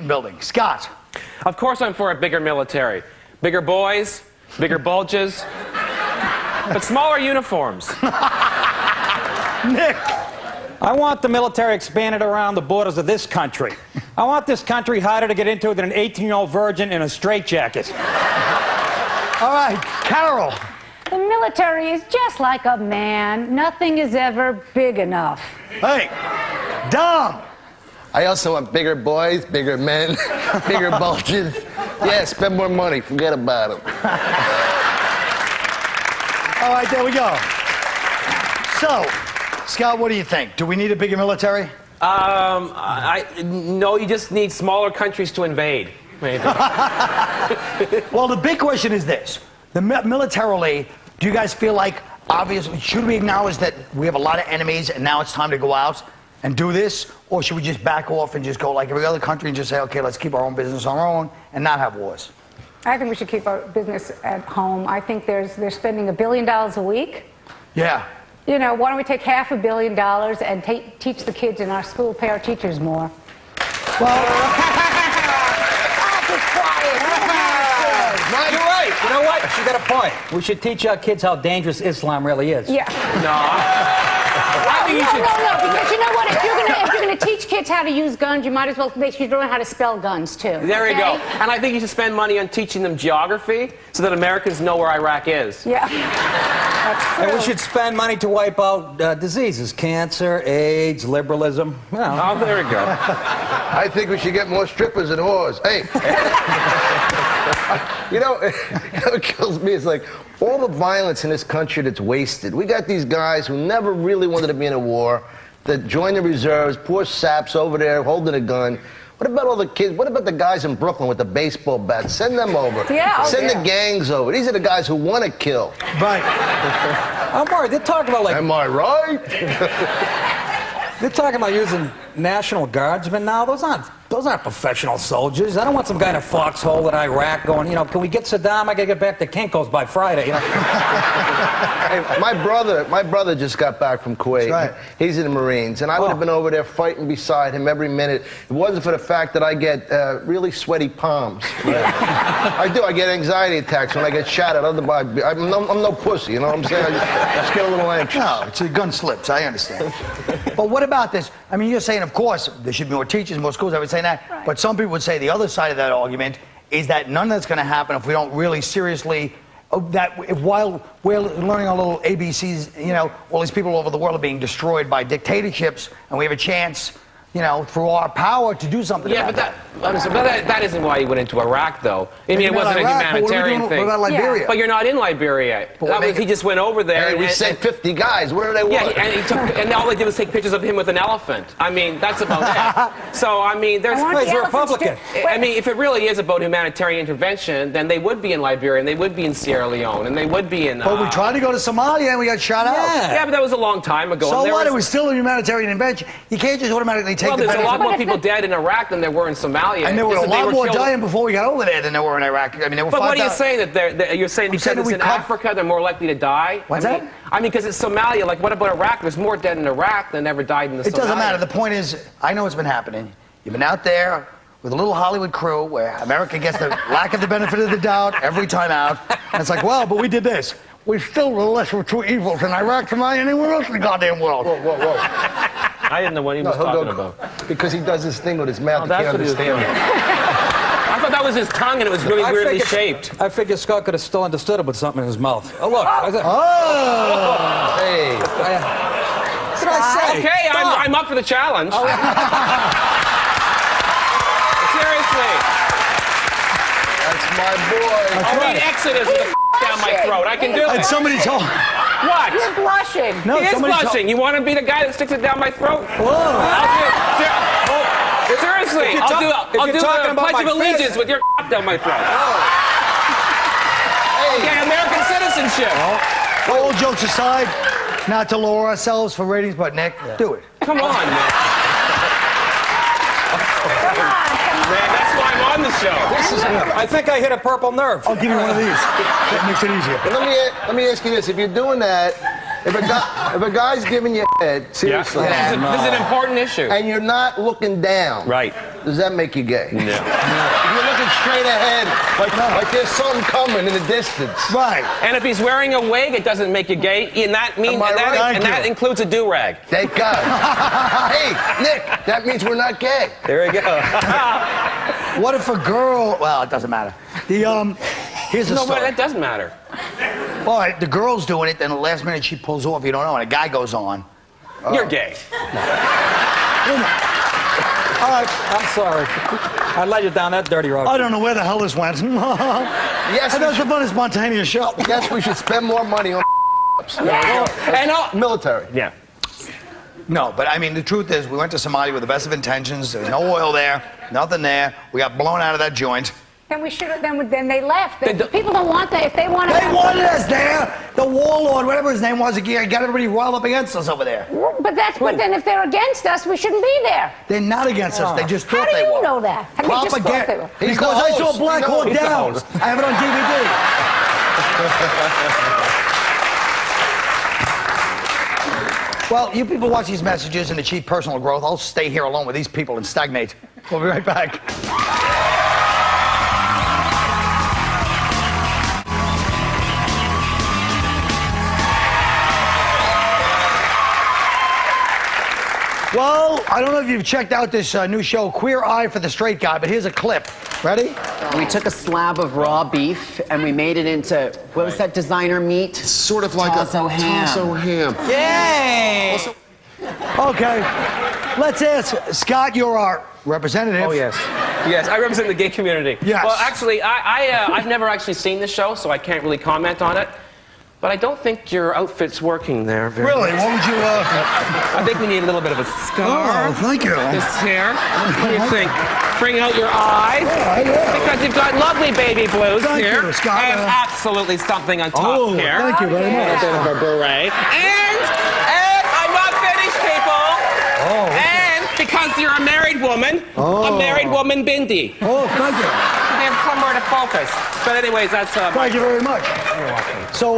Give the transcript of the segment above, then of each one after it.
building. Scott. Of course I'm for a bigger military. Bigger boys, bigger bulges, but smaller uniforms. Nick. I want the military expanded around the borders of this country. I want this country harder to get into than an 18-year-old virgin in a straitjacket. All right, Carol. The military is just like a man. Nothing is ever big enough. Hey, Dom. I also want bigger boys, bigger men, bigger bulges. Yeah, spend more money. Forget about them. All right, there we go. So, Scott, what do you think? Do we need a bigger military? No, you just need smaller countries to invade, maybe. Well, the big question is this. Militarily, do you guys feel like, obviously, should we acknowledge that we have a lot of enemies and now it's time to go out and do this? Or should we just back off and just go like every other country and just say, okay, let's keep our own business on our own and not have wars? I think we should keep our business at home. I think they're spending $1 billion a week. Yeah. You know, why don't we take $500 million and teach the kids in our school, pay our teachers more? Well, You're right. You know what? She got a point. We should teach our kids how dangerous Islam really is. Yeah. No, because you know what? If you're gonna teach kids how to use guns, you might as well make sure you learn how to spell guns too. There we go. And I think you should spend money on teaching them geography so that Americans know where Iraq is. Yeah. That's true. And we should spend money to wipe out diseases, cancer, AIDS, liberalism. You know. Oh, there we go. I think we should get more strippers and whores. Hey. You know what kills me is like all the violence in this country that's wasted. We got these guys who never really wanted to be in a war, that join the reserves, poor saps over there holding a gun. What about all the kids? What about the guys in Brooklyn with the baseball bats? Send them over. Yeah, Send the gangs over. These are the guys who want to kill. right. I'm worried. They're talking about like... Am I right? They're talking about using National Guardsmen now. Those aren't professional soldiers. I don't want some guy in a foxhole in Iraq going, you know, can we get Saddam? I gotta get back to Kinko's by Friday, you know. Hey, my brother just got back from Kuwait. That's right. He's in the Marines, and I would have been over there fighting beside him every minute. It wasn't for the fact that I get really sweaty palms. I do. I get anxiety attacks when I get shot at. I'm no pussy, you know what I'm saying? I just get a little anxious. No, it's a gun slips. I understand. But what about this? I mean, you're saying, of course, there should be more teachers, more schools. I would say that. Right. But some people would say the other side of that argument is that none of that's going to happen if we don't really seriously. While we're learning our little ABCs, you know, all these people all over the world are being destroyed by dictatorships, and we have a chance, you know, through our power to do something about that. But that isn't why he went into Iraq, though. I mean, it wasn't a humanitarian thing. What about Liberia? Yeah. But you're not in Liberia. He just went over there. Hey, we sent 50 guys. What do they want? Yeah, and all they did was take pictures of him with an elephant. I mean, that's about it. So, I mean, there's... He's a Republican. I mean, if it really is about humanitarian intervention, then they would be in Liberia, and they would be in Sierra Leone, and they would be in... But we tried to go to Somalia, and we got shot out. Yeah, but that was a long time ago. So what? It was still a humanitarian intervention. You can't just automatically take the... Well, there's a lot more people dead in Iraq than there were in Somalia. And there were a lot more dying before we got over there than there were in Iraq. I mean, there were. But what are you saying? That you're saying because it's in Africa, they're more likely to die? What's that? I mean, because it's Somalia. Like, what about Iraq? There's more dead in Iraq than ever died in the Somalia. It doesn't matter. The point is, I know what's been happening. You've been out there with a little Hollywood crew where America gets the lack of the benefit of the doubt every time out. And it's like, well, but we did this. We still were the lesser of two evils in Iraq, Somalia, and anywhere else in the goddamn world. Whoa. I didn't know what he was talking about. Because he does this thing with his mouth. Oh, that's what he was doing. I thought that was his tongue, and it was really weirdly shaped. I figured Scott could have still understood it with something in his mouth. Oh, look. Hey. What did I say? Okay, I'm up for the challenge. Seriously. That's my boy. I'll read Exodus with the down my throat. I can do it. And somebody told... What? You're blushing. No, he is blushing. You want to be the guy that sticks it down my throat? Seriously, I'll do the Pledge of Allegiance with your down my throat. Okay, American citizenship. All jokes aside, not to lower ourselves for ratings, but Nick, do it. Come on, man. Man, that's why I'm on the show. I think I hit a purple nerve. I'll give you one of these. That makes it easier. But let me ask you this. If you're doing that, If a guy's giving you head, seriously, This is an important issue. and you're not looking down, Right. does that make you gay? No. If you're looking straight ahead, like there's something coming in the distance. Right. And if he's wearing a wig, it doesn't make you gay. And that means that includes a do-rag. Thank God. Hey, Nick, that means we're not gay. There we go. What if a girl? Well, it doesn't matter. Here's a No, but story. that does matter. All right, the girl's doing it, then the last minute she pulls off. You don't know, and a guy goes on. You're gay. All right. I'm sorry. I led you down that dirty road. I don't know where the hell this went. Yes, That was the fun, spontaneous show. yes, we should spend more money on And military. yeah. No, but I mean, the truth is, we went to Somalia with the best of intentions. There's no oil there, nothing there. We got blown out of that joint. Then we should have. Then they left. People don't want that. If they want to. They wanted us there. The warlord, whatever his name was, he got everybody riled up against us over there. But then if they're against us, we shouldn't be there. They're not against us. They just How thought do they you were. know that? How do you just thought they were? He's Because the I saw host. Black He Hawk knows. Down. I have it on DVD. Well, you people watch these messages and achieve personal growth. I'll stay here alone with these people and stagnate. We'll be right back. Well, I don't know if you've checked out this new show, Queer Eye for the Straight Guy, but here's a clip. Ready? We took a slab of raw beef and we made it into, what was that designer meat? Sort of like Tasso a ham. Tasso ham. Yay! Okay. Let's ask Scott, you're our representative. Oh, yes. Yes, I represent the gay community. Yes. Well, actually, I've never actually seen the show, so I can't really comment on it. But I don't think your outfit's working there very Really? much. What would you, I think we need a little bit of a Oh, scarf. thank you. This here. What do you think? Bring out your eyes. Because you've got lovely baby blues Thank here. you, Scott. And absolutely something on top Oh, here. thank you very much. A bit of a beret. And I'm not finished, people. Oh. And because you're a married woman, a married woman bindi. Oh, thank you. We have somewhere to focus. But anyways, that's Thank you very much. So,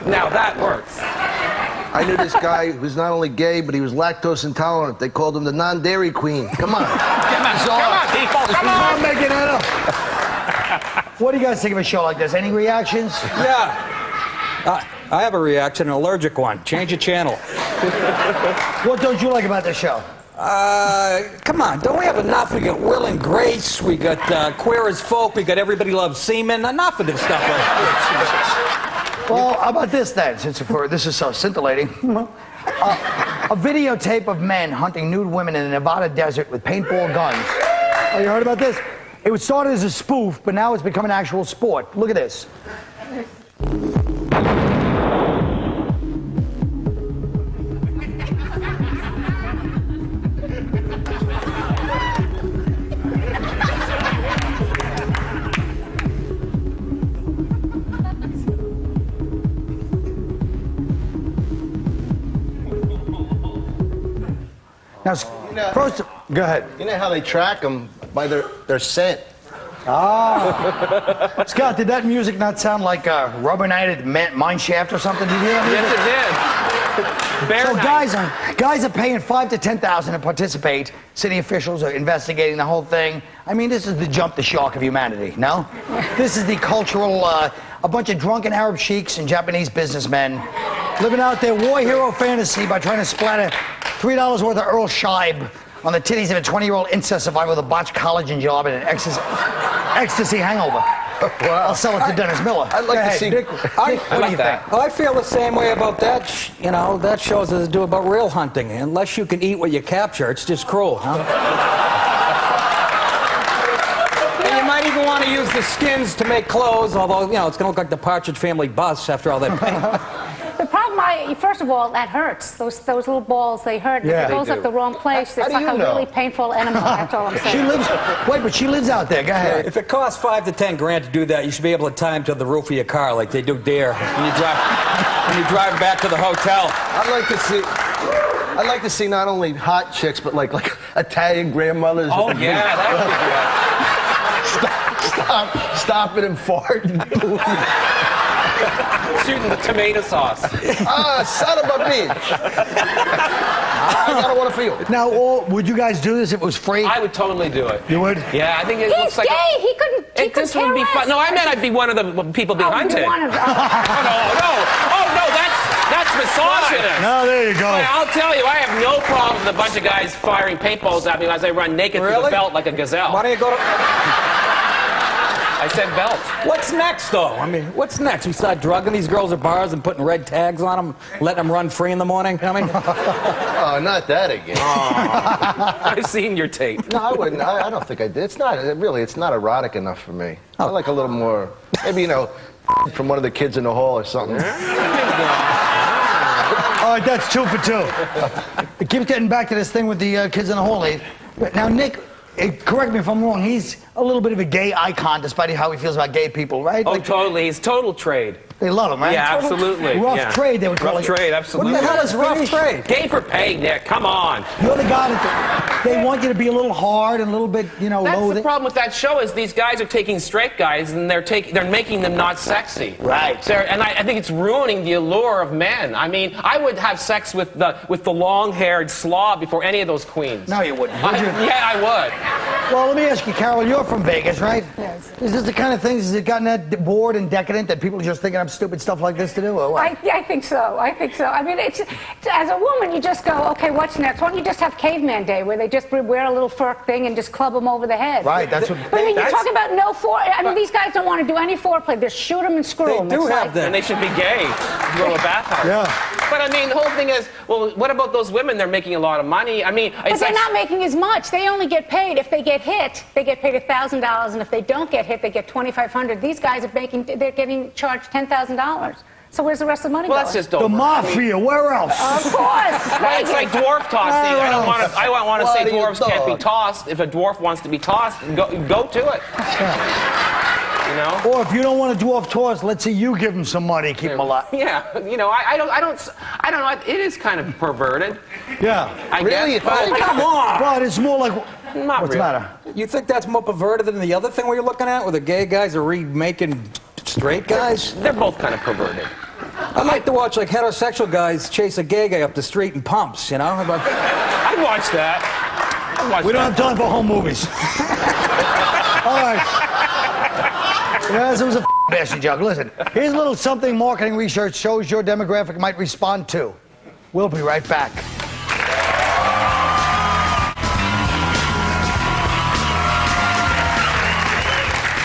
now that works. I knew this guy who's not only gay, but he was lactose intolerant. They called him the non-dairy queen. Come on. Come on, people. Come I'm on. making that up. What do you guys think of a show like this? Any reactions? Yeah. I have a reaction, an allergic one. Change the channel. What don't you like about this show? Come on, don't we have enough? We got Will and Grace, we got Queer as Folk, we got Everybody Loves Semen. Enough of this stuff. Well, how about this then, since this is so scintillating? A videotape of men hunting nude women in the Nevada desert with paintball guns. Oh, you heard about this? It was started as a spoof, but now it's become an actual sport. Look at this. Now, first, go ahead. You know how they track them by their scent. Ah. Scott, did that music not sound like a rubber-knighted mine shaft or something? Did you hear that music? Yes, it did. Bear So night. guys are paying $5,000 to $10,000 to participate. City officials are investigating the whole thing. I mean, this is the jump the shark of humanity, no? This is the cultural, a bunch of drunken Arab sheiks and Japanese businessmen living out their war hero fantasy by trying to splatter $3 worth of Earl Scheib on the titties of a 20-year-old incest survivor with a botched collagen job and an ecstasy hangover. Wow. I'll sell it to Dennis Miller. I'd like Go to ahead, see. Dick, what do you think? I feel the same way about that. You know, that shows us to do about real hunting. Unless you can eat what you capture, it's just cruel, huh? And you might even want to use the skins to make clothes, although, you know, it's going to look like the Partridge Family bus after all that paint. The problem, first of all, that hurts. Those little balls, they hurt. Yeah. If it goes They up do. the wrong place, How it's do like you a know? really painful enema. That's all I'm saying. She lives out there. Go ahead. If it costs $5 to $10 grand to do that, you should be able to tie them to the roof of your car like they do Dare when you drive back to the hotel. I'd like to see not only hot chicks, but like Italian grandmothers. Oh, yeah, that would be good. Stopping and farting. Shooting the tomato sauce. Ah, son of a bitch. I don't want to feel. Now, would you guys do this if it was free? I would totally do it. You would? Yeah, I think it He's looks like gay. He couldn't. He could this would be fun. No, I meant I'd be one of the people being hunted. One of them. Oh no, that's misogynist. No, there you go. Boy, I'll tell you, I have no problem with a bunch of guys firing paintballs at me as I run naked through the belt like a gazelle. Why don't you go to... I said belt. What's next, though? I mean, what's next? We start drugging these girls at bars and putting red tags on them, letting them run free in the morning? I mean... Oh, not that again. I've seen your tape. No, I wouldn't. I don't think I did. It's not, really, it's not erotic enough for me. I like a little more, maybe, you know, from one of the kids in the hall or something. All right, that's 2 for 2. It keeps getting back to this thing with the kids in the hall. Now, Nick, correct me if I'm wrong, he's a little bit of a gay icon, despite how he feels about gay people, right? Oh, totally. He's total trade. They love him, right? Yeah, absolutely. Rough trade, they would call it. Rough trade, absolutely. What the hell is rough trade? Gay for pay, Nick. Come on. You're the guy that they want you to be a little hard and a little bit, you know, That's low. the problem with that show is these guys are taking straight guys and they're making them not sexy. Right. And I think it's ruining the allure of men. I mean, I would have sex with the long-haired slob before any of those queens. No, you wouldn't. Would you? Yeah, I would. Well, let me ask you, Carol, you're from Vegas, right? Yes. Is this the kind of things, has it gotten that bored and decadent that people are just thinking up stupid stuff like this to do, or what? I think so. I think so. I mean, it's as a woman, you just go, okay, what's next? Why don't you just have Caveman Day, where they just wear a little fur thing and just club them over the head? Right, that's what... But I mean, you're talking about no foreplay. I mean, these guys don't want to do any foreplay. They shoot them and screw them. They do have that. And they should be gay. Go to a bathhouse. Yeah. But I mean, the whole thing is, well, what about those women? They're making a lot of money. I mean, but they're not making as much. They only get paid. If they get hit, they get paid $1,000, and if they don't get hit, they get $2,500. These guys are they're getting charged $10,000. So where's the rest of the money Well, going? that's just The over. mafia, where else? Of course. Well, it's like dwarf tossing. I don't want to say What are you dwarves can't be dog? tossed. If a dwarf wants to be tossed, go to it. You know? Or if you don't want a dwarf toss, let's see you give him some money, keep him alive. Yeah, you know, I don't know. It is kind of perverted. Yeah. I Really? guess. But Come on! But it's more like... Not What's really. the matter? You think that's more perverted than the other thing where you're looking at, where the gay guys are remaking straight guys? They're both kind of perverted. I'd like to watch, like, heterosexual guys chase a gay guy up the street in pumps, you know? I'd watch that. I'd watch We don't that. have time for home movies. All right. Yeah, this was a bashing joke. Listen, here's a little something marketing research shows your demographic might respond to. We'll be right back.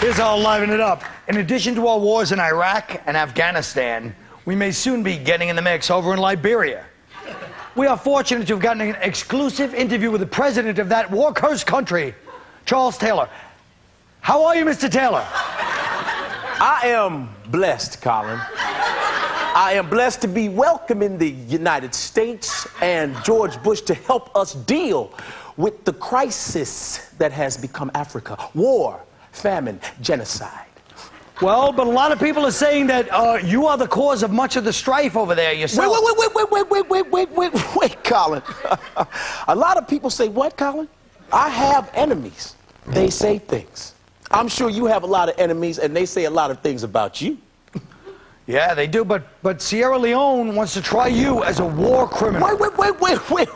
Here's how I'll liven it up. In addition to our wars in Iraq and Afghanistan, we may soon be getting in the mix over in Liberia. We are fortunate to have gotten an exclusive interview with the president of that war-cursed country, Charles Taylor. How are you, Mr. Taylor? I am blessed, Colin. I am blessed to be welcoming the United States and George Bush to help us deal with the crisis that has become Africa. War, famine, genocide. Well, but a lot of people are saying that you are the cause of much of the strife over there yourself. Wait, Colin. A lot of people say, what, Colin? I have enemies. They say things. I'm sure you have a lot of enemies, and they say a lot of things about you. Yeah, they do, but Sierra Leone wants to try you as a war criminal. Wait.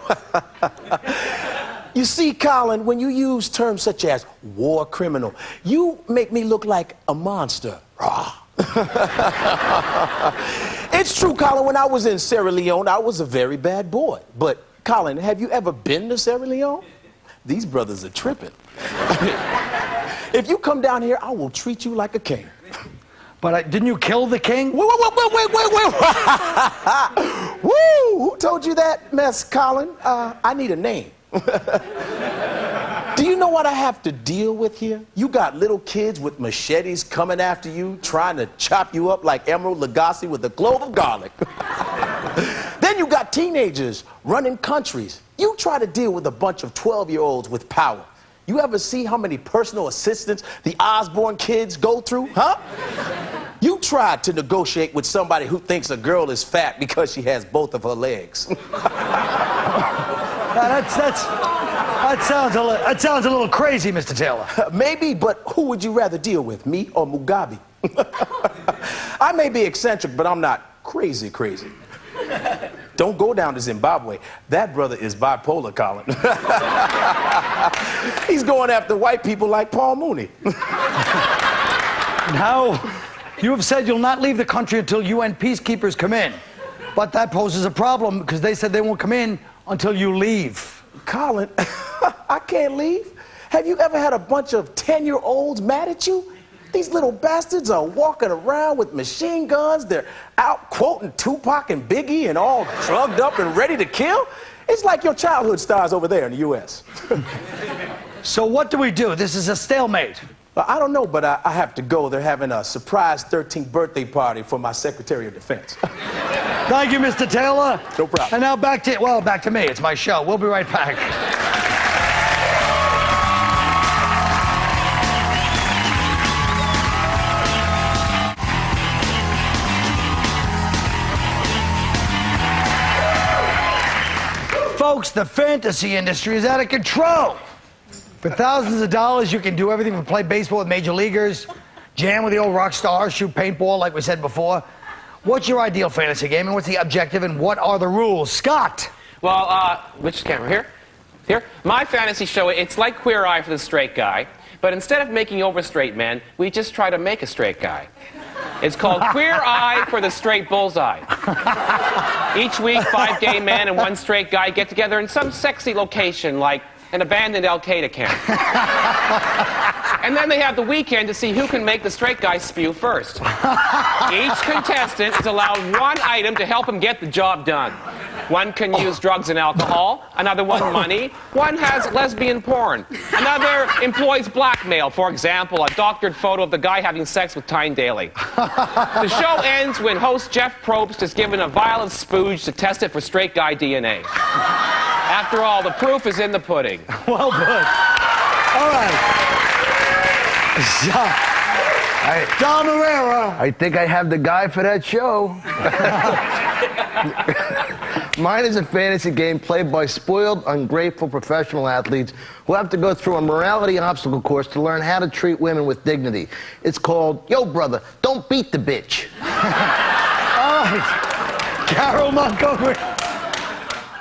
You see, Colin, when you use terms such as war criminal, you make me look like a monster. It's true, Colin, when I was in Sierra Leone, I was a very bad boy. But, Colin, have you ever been to Sierra Leone? These brothers are tripping. If you come down here, I will treat you like a king. But didn't you kill the king? Wait. Woo! Who told you that mess, Colin? I need a name. Do you know what I have to deal with here? You got little kids with machetes coming after you, trying to chop you up like Emerald Lagasse with a clove of garlic. Then you got teenagers running countries. You try to deal with a bunch of 12-year-olds with power. You ever see how many personal assistants the Osborne kids go through, huh? You tried to negotiate with somebody who thinks a girl is fat because she has both of her legs. That sounds a little crazy, Mr. Taylor. Maybe, but who would you rather deal with, me or Mugabe? I may be eccentric, but I'm not crazy. Don't go down to Zimbabwe. That brother is bipolar, Colin. He's going after white people like Paul Mooney. Now, you have said you'll not leave the country until UN peacekeepers come in. But that poses a problem because they said they won't come in until you leave. Colin, I can't leave. Have you ever had a bunch of 10-year-olds mad at you? These little bastards are walking around with machine guns. They're out quoting Tupac and Biggie and all drugged up and ready to kill. It's like your childhood stars over there in the U.S. So what do we do? This is a stalemate. Well, I don't know, but I have to go. They're having a surprise 13th birthday party for my Secretary of Defense. Thank you, Mr. Taylor. No problem. And now back to me. It's my show. We'll be right back. Folks, the fantasy industry is out of control. For thousands of dollars, you can do everything from play baseball with major leaguers, jam with the old rock stars, shoot paintball like we said before. What's your ideal fantasy game, and what's the objective, and what are the rules? Scott! Well, which camera? Here? Here? My fantasy show, it's like Queer Eye for the straight guy, but instead of making over straight men, we just try to make a straight guy. It's called Queer Eye for the Straight Bullseye. Each week, 5 gay men and 1 straight guy get together in some sexy location, like an abandoned Al-Qaeda camp. And then they have the weekend to see who can make the straight guy spew first. Each contestant is allowed 1 item to help him get the job done. One can use drugs and alcohol, another one money, one has lesbian porn, another employs blackmail, for example, a doctored photo of the guy having sex with Tyne Daly. The show ends when host Jeff Probst is given a vial of spooge to test it for straight guy DNA. After all, the proof is in the pudding. Well put. All right. Don Irrera. I think I have the guy for that show. Mine is a fantasy game played by spoiled, ungrateful professional athletes who have to go through a morality obstacle course to learn how to treat women with dignity. It's called, Yo Brother, Don't Beat the Bitch. All right. Carole Montgomery.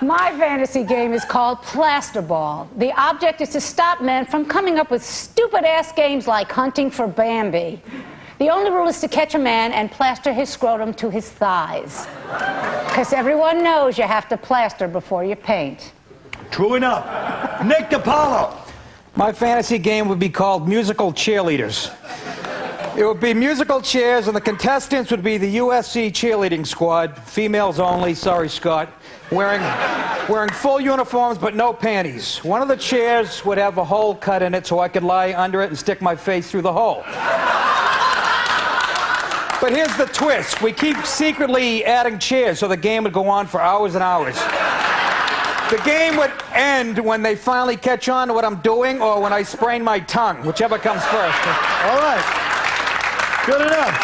My fantasy game is called Plasterball. The object is to stop men from coming up with stupid-ass games like hunting for Bambi. The only rule is to catch a man and plaster his scrotum to his thighs. Because everyone knows you have to plaster before you paint. True enough. Nick DiPaolo. My fantasy game would be called Musical Cheerleaders. It would be musical chairs, and the contestants would be the USC cheerleading squad, females only, sorry, Scott, wearing full uniforms but no panties. One of the chairs would have a hole cut in it so I could lie under it and stick my face through the hole. But here's the twist. We keep secretly adding chairs so the game would go on for hours and hours. The game would end when they finally catch on to what I'm doing or when I sprain my tongue, whichever comes first. All right. Good enough.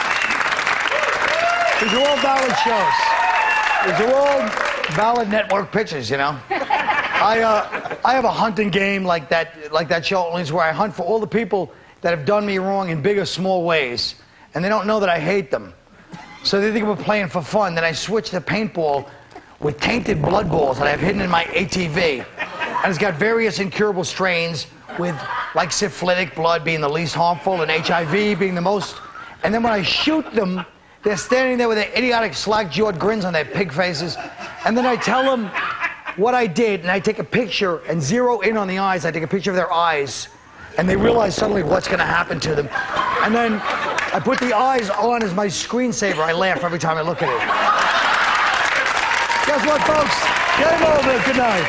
These are all valid shows. These are all valid network pitches, you know. I have a hunting game like that show, only where I hunt for all the people that have done me wrong in big or small ways, and they don't know that I hate them. So they think we're playing for fun. Then I switch to paintball with tainted blood balls that I've hidden in my ATV. And it's got various incurable strains with, like, syphilitic blood being the least harmful and HIV being the most. And then when I shoot them, they're standing there with their idiotic slack-jawed grins on their pig faces. And then I tell them what I did, and I take a picture and zero in on the eyes. I take a picture of their eyes, and they realize suddenly what's going to happen to them. And then I put the eyes on as my screensaver. I laugh every time I look at it. Guess what, folks? Game over. Good night.